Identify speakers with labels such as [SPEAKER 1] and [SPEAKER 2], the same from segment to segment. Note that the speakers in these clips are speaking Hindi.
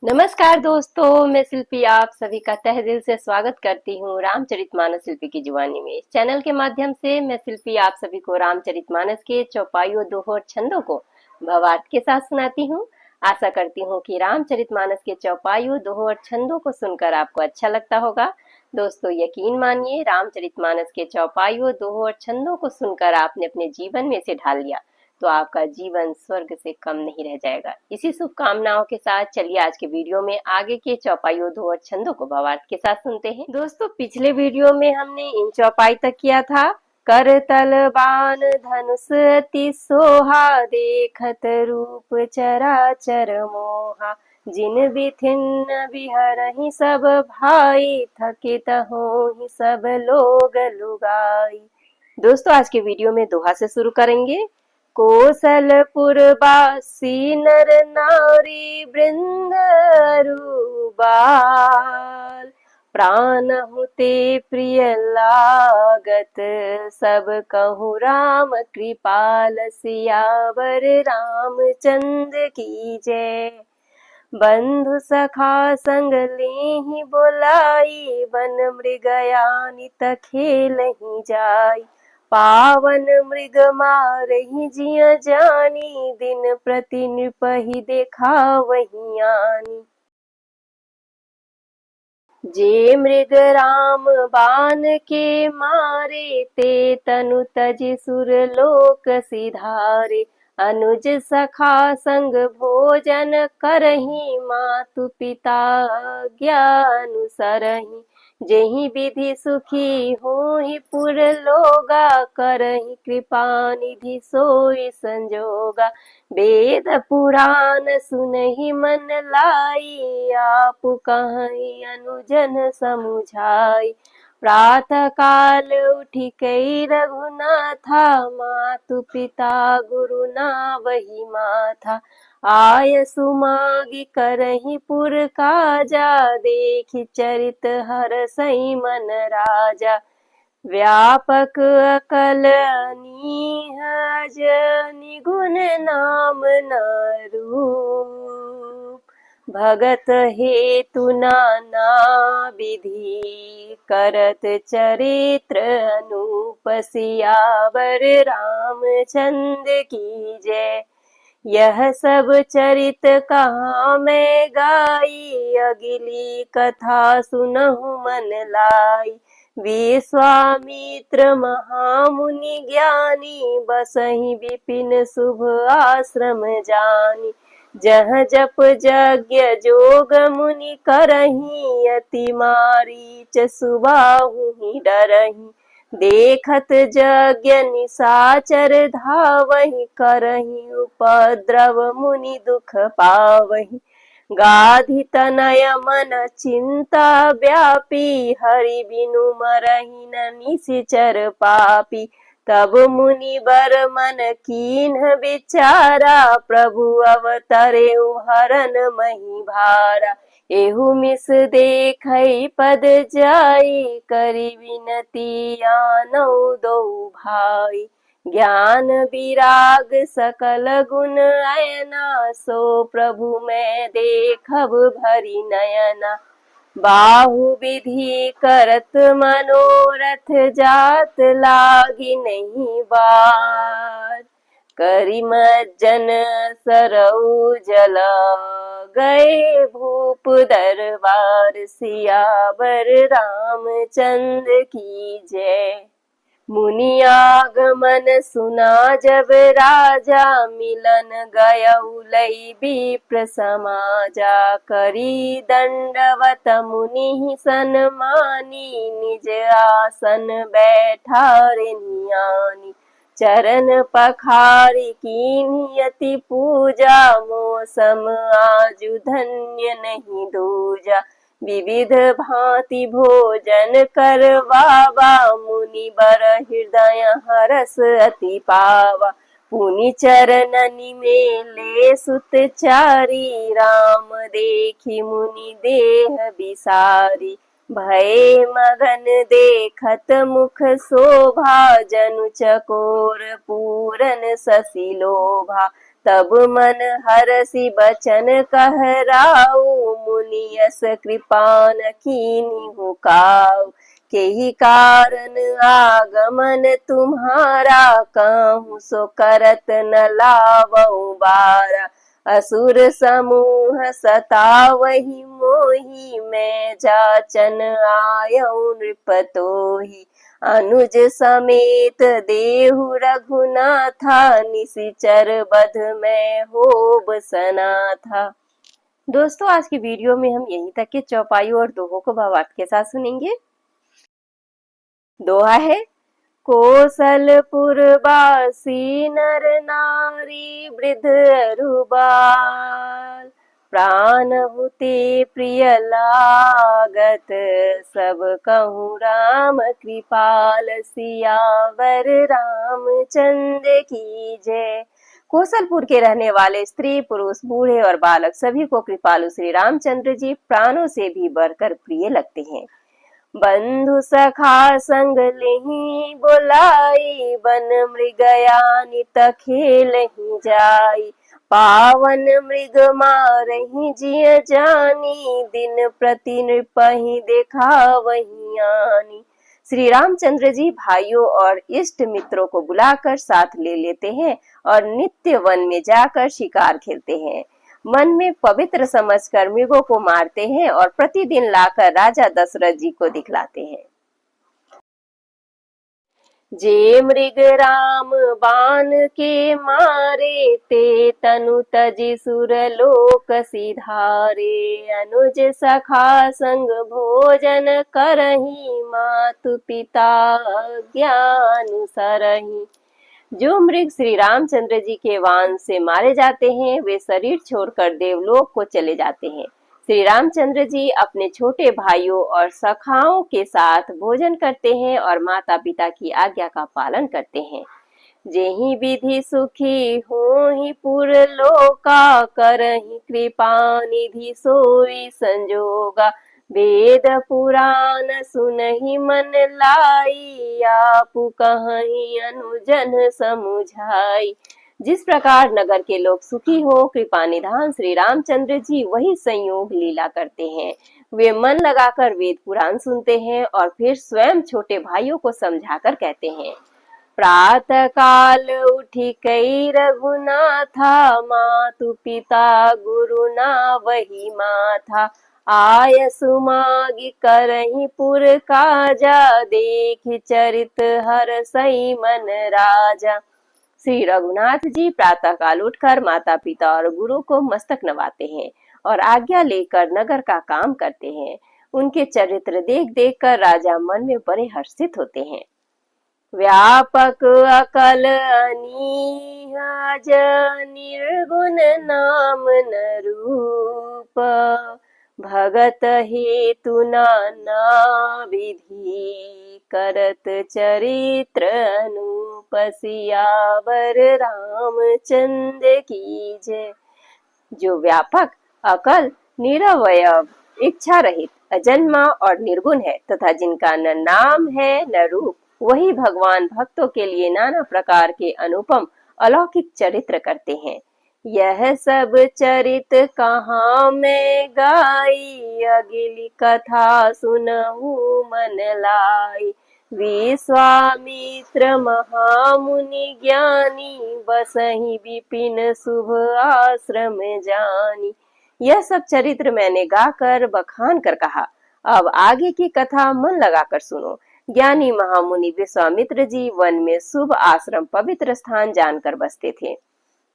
[SPEAKER 1] नमस्कार दोस्तों, मैं शिल्पी आप सभी का तहे दिल से स्वागत करती हूँ रामचरितमानस शिल्पी की जुबानी में। इस चैनल के माध्यम से मैं शिल्पी आप सभी को रामचरितमानस के चौपाइयों, दोहों और छंदों को भावार्थ के साथ सुनाती हूँ। आशा करती हूँ कि रामचरितमानस के चौपाइयों, दोहों और छंदों को सुनकर आपको अच्छा लगता होगा। दोस्तों, यकीन मानिए, रामचरितमानस के चौपाइयों, दोहों और छंदों को सुनकर आपने अपने जीवन में इसे ढाल लिया तो आपका जीवन स्वर्ग से कम नहीं रह जाएगा। इसी शुभकामनाओं के साथ चलिए आज के वीडियो में आगे के चौपाइयों, दोहों और छंदों को भावार्थ के साथ सुनते हैं। दोस्तों, पिछले वीडियो में हमने इन चौपाई तक किया था। कर तलबान धनुष अति सोहा, देखत रूप चराचर मोहा। जिन बिथिन बिहरहि सब भाई, थकित होहि सब लोग लुगाई। दोस्तों, आज के वीडियो में दोहा से शुरू करेंगे। कोसलपुर बासी नर नारी वृंद अरुबाल, प्राण हुते प्रिय लागत, सब कहूँ राम कृपाल। सियावर रामचंद्र की जय। बंधु सखा संग लेहि बोलाई, वन मृगयानि त खेलहि जाई। पावन मृग मारहि जिय जानी, दिन प्रति नृपहि देखावहि आनी। जे मृग राम बाण के मारे, ते तनु तजि सुरलोक सिधारे। अनुज सखा संग भोजन करहि, मातु पिता ज्ञान सरहि। जेहि विधि सुखी होहि पुर लोगा, करहि कृपा निधि सोई संजोगा। वेद पुराण सुनहि मन लाई, आप कहि अनुजन समुझाई। प्रातः काल उठि कै रघुनाथा, मातु पिता गुरु नावहि माथा। आय सुमागी करहि पुर काजा, देखि चरित हरसई मन राजा। व्यापक अकल अनीहज, निगुण नाम न रूप। भगत हेतु नाना विधि, करत चरित्र अनूप। सियावर रामचंद्र की जय। यह सब चरित कहाँ मैं गाई, अगिली कथा सुनहु मन लाई। विश्वामित्र महामुनि ज्ञानी, बसहि विपिन शुभ आश्रम जानी। जह जप यज्ञ जोग मुनि करहि, अति मारीच सुबाहु ही डरहि। देखत यज्ञ निशाचर धावहि, करहि उपद्रव मुनि दुख पावहि। गाधि तनय मन चिंता व्यापी, हरि बिनु मरहि न निशिचर पापी। तब मुनि बर मन कीन्ह विचारा, प्रभु अवतरे हरन मही भारा। एहु मिस देखै पद जाई, करि विनती आनौ दो भाई। ज्ञान विराग सकल गुण अयना, सो प्रभु मैं देखब भरी नयना। बाहु विधि करत मनोरथ, जात लागी नहीं बात। करि मज्जन सरऊ जल, गए भूप दरबार। सियावर रामचंद्र की जय। मुनि आगमन सुना जब राजा, मिलन गयउ लई विप्र समाजा। करी दंडवत मुनि सन्मानी, निज आसन बैठारे नियानी। चरण पखारि कीन्ही अति पूजा, मौसम आजु धन्य नहीं दूजा। विविध भांति भोजन करवावा, मुनि बर हृदय हरस अति पावा। पुनि चरणनि में ले सुत चारी, राम देखि मुनि देह बिसारी। भय मगन देखत मुख शोभा, जनु चकोर पूरन शशि लोभा। तब मन हरसि बचन कहराऊ, मुनियस कृपान कीन्हु काऊ। के ही कारण आगमन तुम्हारा, कहूँ सो करत न लावऊं बारा। असुर समूह सतावहि मोहि, मैं जाचन आयऊ नृपतोहि। अनुज समेत देहु रघुनाथा, निशिचर बध में होब सनाथा। दोस्तों, आज की वीडियो में हम यहीं तक के चौपाइयों और दोहों को भावार्थ के साथ सुनेंगे। दोहा है, कोसलपुरवासी नर नारी वृद्ध अरु बाल, प्राण हुते प्रिय लागत, सब कहूँ राम कृपाल। सियावर रामचंद्र की जय। कोसलपुर के रहने वाले स्त्री पुरुष बूढ़े और बालक सभी को कृपालु श्री रामचंद्र जी प्राणों से भी बढ़कर प्रिय लगते हैं। बंधु सखा संग लेहि बोलाई, वन मृगयानित खेलहि जाई। पावन मृग मारहि जिय जानी, दिन प्रति नृपहि देखावहि आनी। श्री रामचंद्र जी भाइयों और इष्ट मित्रों को बुलाकर साथ ले लेते हैं और नित्य वन में जाकर शिकार खेलते हैं। मन में पवित्र समझकर मृगों को मारते हैं और प्रतिदिन लाकर राजा दशरथ जी को दिखलाते हैं। जे मृग राम बाण के मारे, ते तनु तजि सुर लोक सिधारे। अनुज सखा संग भोजन करहि, मातु पिता ज्ञानुसरहि। जो मृग श्री रामचंद्र जी के वाण से मारे जाते हैं, वे शरीर छोड़कर देवलोक को चले जाते हैं। श्री रामचंद्र जी अपने छोटे भाइयों और सखाओं के साथ भोजन करते हैं और माता पिता की आज्ञा का पालन करते हैं। जेहि विधि सुखी होहि पुर लोका, करहि कृपा निधि सोई संजोगा। वेद पुराण सुनहि मन लाई, आपु कहहि अनुजन समुझाई। जिस प्रकार नगर के लोग सुखी हो, कृपा निधान श्री रामचंद्र जी वही संयोग लीला करते हैं। वे मन लगाकर वेद पुराण सुनते हैं और फिर स्वयं छोटे भाइयों को समझाकर कहते हैं। प्रातः काल उठी कई रघुनाथा, मातु पिता गुरु ना वही माथा। आय सुमागी करहि पुर काजा, देख चरित हर सई मन राजा। श्री रघुनाथ जी प्रातः काल उठकर माता पिता और गुरु को मस्तक नवाते हैं और आज्ञा लेकर नगर का काम करते हैं। उनके चरित्र देख देख कर राजा मन में बड़े हर्षित होते हैं। व्यापक अकल अनीहज, निर्गुण नाम न रूप। भगत हेतु नाना विधि, करत चरित्र अनूप। सियावर रामचंद्र की जय। जो व्यापक, अकल, निरवय, इच्छा रहित, अजन्मा और निर्गुण है तथा जिनका न नाम है न रूप, वही भगवान भक्तों के लिए नाना प्रकार के अनुपम अलौकिक चरित्र करते हैं। यह सब चरित कहाँ मैं गाई, अगिली कथा सुनहु मन लाई। विश्वामित्र महामुनि ज्ञानी, बसहि विपिन शुभ आश्रम जानी। यह सब चरित्र मैंने गाकर बखान कर कहा, अब आगे की कथा मन लगाकर सुनो। ज्ञानी महामुनि विश्वामित्र जी वन में शुभ आश्रम पवित्र स्थान जानकर बसते थे।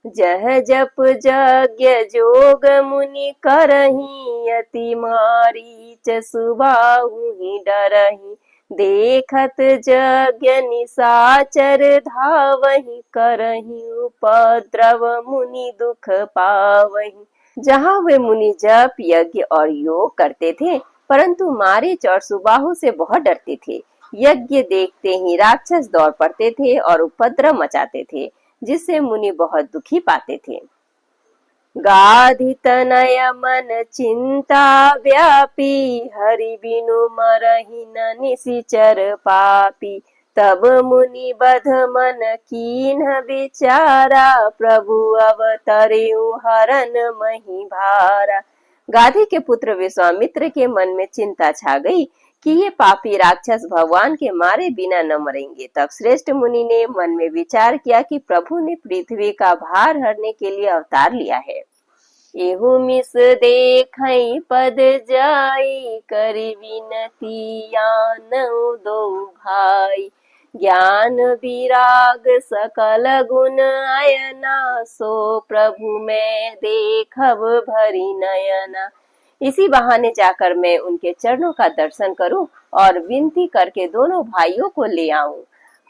[SPEAKER 1] जह जप यज्ञ जोग मुनि करहि, अति मारीच सुबाहु ही डरहि। देखत यज्ञ निशाचर धावहि, करहि उपद्रव मुनि दुख पावहि। जहाँ वे मुनि जप यज्ञ और योग करते थे, परंतु मारीच और सुबाहु से बहुत डरते थे। यज्ञ देखते ही राक्षस दौड़ पड़ते थे और उपद्रव मचाते थे, जिससे मुनि बहुत दुखी पाते थे। गाधि तनय मन चिंता व्यापी, हरि बिनु मरहि न निशिचर पापी। तब मुनि बध मन कीन्ह विचारा, प्रभु अवतरेउ हरन मही भारा। गाधी के पुत्र विश्वामित्र के मन में चिंता छा गई कि ये पापी राक्षस भगवान के मारे बिना न मरेंगे। तब श्रेष्ठ मुनि ने मन में विचार किया कि प्रभु ने पृथ्वी का भार हरने के लिए अवतार लिया है। एहू मिस देखई पद जाई, करी विनती आनऊ दो भाई। ज्ञान विराग सकल गुण अयना, सो प्रभु मैं देखब भरी नयना। इसी बहाने जाकर मैं उनके चरणों का दर्शन करूं और विनती करके दोनों भाइयों को ले आऊं।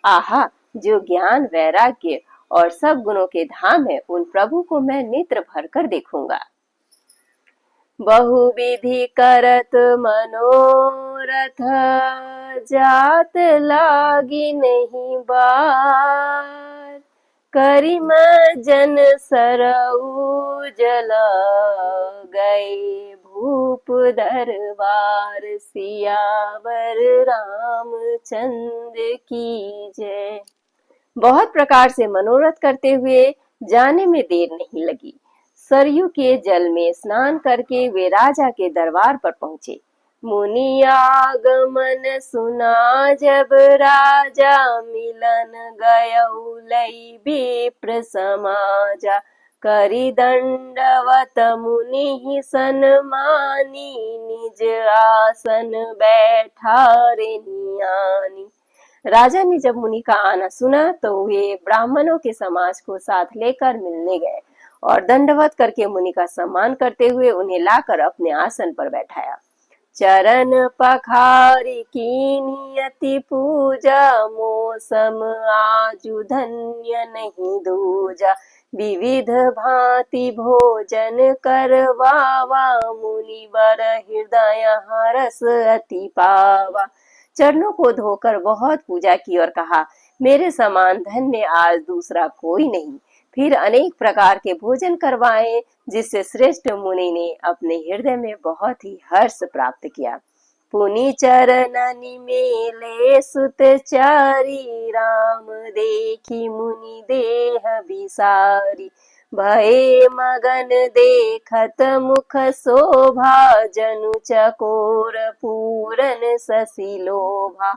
[SPEAKER 1] आहा, जो ज्ञान वैराग्य और सब गुणों के धाम है, उन प्रभु को मैं नेत्र भरकर देखूंगा। बहुविधि करत मनोरथ, जात लागी नहीं बार। करिम जन सरऊ जल, गए भूप दरबार। सियावर रामचंद्र की जय। बहुत प्रकार से मनोरथ करते हुए जाने में देर नहीं लगी। सरयू के जल में स्नान करके वे राजा के दरबार पर पहुंचे। मुनि आगमन सुना जब राजा, मिलन गयौ लई विप्र समाजा। करी दंडवत मुनि सन्मानी, निज आसन बैठारे नियानी। राजा ने जब मुनि का आना सुना तो वे ब्राह्मणों के समाज को साथ लेकर मिलने गए और दंडवत करके मुनि का सम्मान करते हुए उन्हें लाकर अपने आसन पर बैठाया। चरण पखारी कीनी अति पूजा, मौसम आजु धन्य नहीं दूजा। विविध भांति भोजन करवावा, मुनिवर हृदय हरस अति पावा। चरणों को धोकर बहुत पूजा की और कहा, मेरे समान धन्य आज दूसरा कोई नहीं। फिर अनेक प्रकार के भोजन करवाए, जिससे श्रेष्ठ मुनि ने अपने हृदय में बहुत ही हर्ष प्राप्त किया। पुनि चरणनि मेले सुतचारी, राम देखी मुनि देह बिसारी। भये मगन देखत मुख शोभा, जनु चकोर पूरन शशि लोभा।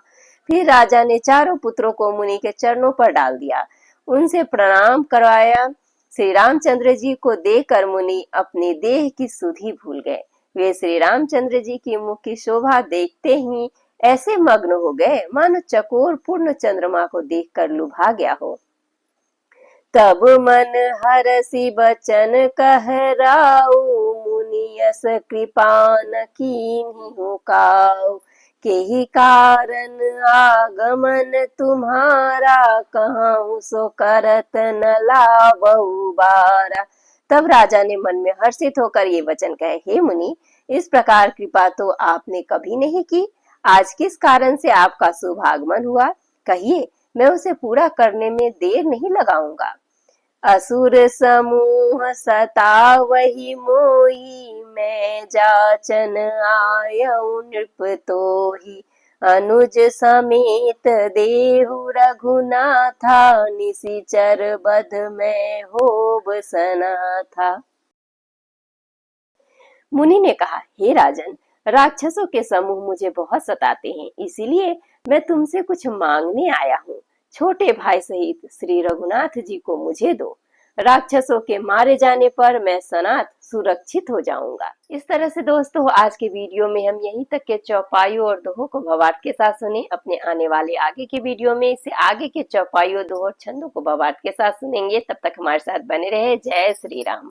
[SPEAKER 1] फिर राजा ने चारों पुत्रों को मुनि के चरणों पर डाल दिया, उनसे प्रणाम करवाया। श्री रामचंद्र जी को देखकर मुनि अपने देह की सुधि भूल गए। वे श्री रामचंद्र जी की मुख की शोभा देखते ही ऐसे मग्न हो गए मानो चकोर पूर्ण चंद्रमा को देखकर लुभा गया हो। तब मन हरसि बचन कहराऊ, मुनि यस कृपा न कीन्ही काऊ। केहि कारण आगमन तुम्हारा, कहूँ सो करत न लावऊ बारा। तब राजा ने मन में हर्षित होकर ये वचन कहे, हे मुनि, इस प्रकार कृपा तो आपने कभी नहीं की। आज किस कारण से आपका शुभ आगमन हुआ, कहिए, मैं उसे पूरा करने में देर नहीं लगाऊंगा। असुर समूह सतावहि मोहि, मैं जाचन आयऊ नृप तोहि। अनुज समेत देहु रघुनाथा, निशिचर बध में होब सनाथा। मुनि ने कहा, हे राजन, राक्षसों के समूह मुझे बहुत सताते हैं, इसीलिए मैं तुमसे कुछ मांगने आया हूँ। छोटे भाई सहित श्री रघुनाथ जी को मुझे दो। राक्षसों के मारे जाने पर मैं सनात सुरक्षित हो जाऊंगा। इस तरह से दोस्तों, आज के वीडियो में हम यहीं तक के चौपाइयों और दोहों को भवार्थ के साथ सुने। अपने आने वाले आगे के वीडियो में इससे आगे के चौपाइयों, दोहों और छंदों को भवार्थ के साथ सुनेंगे। तब तक हमारे साथ बने रहे। जय श्री राम।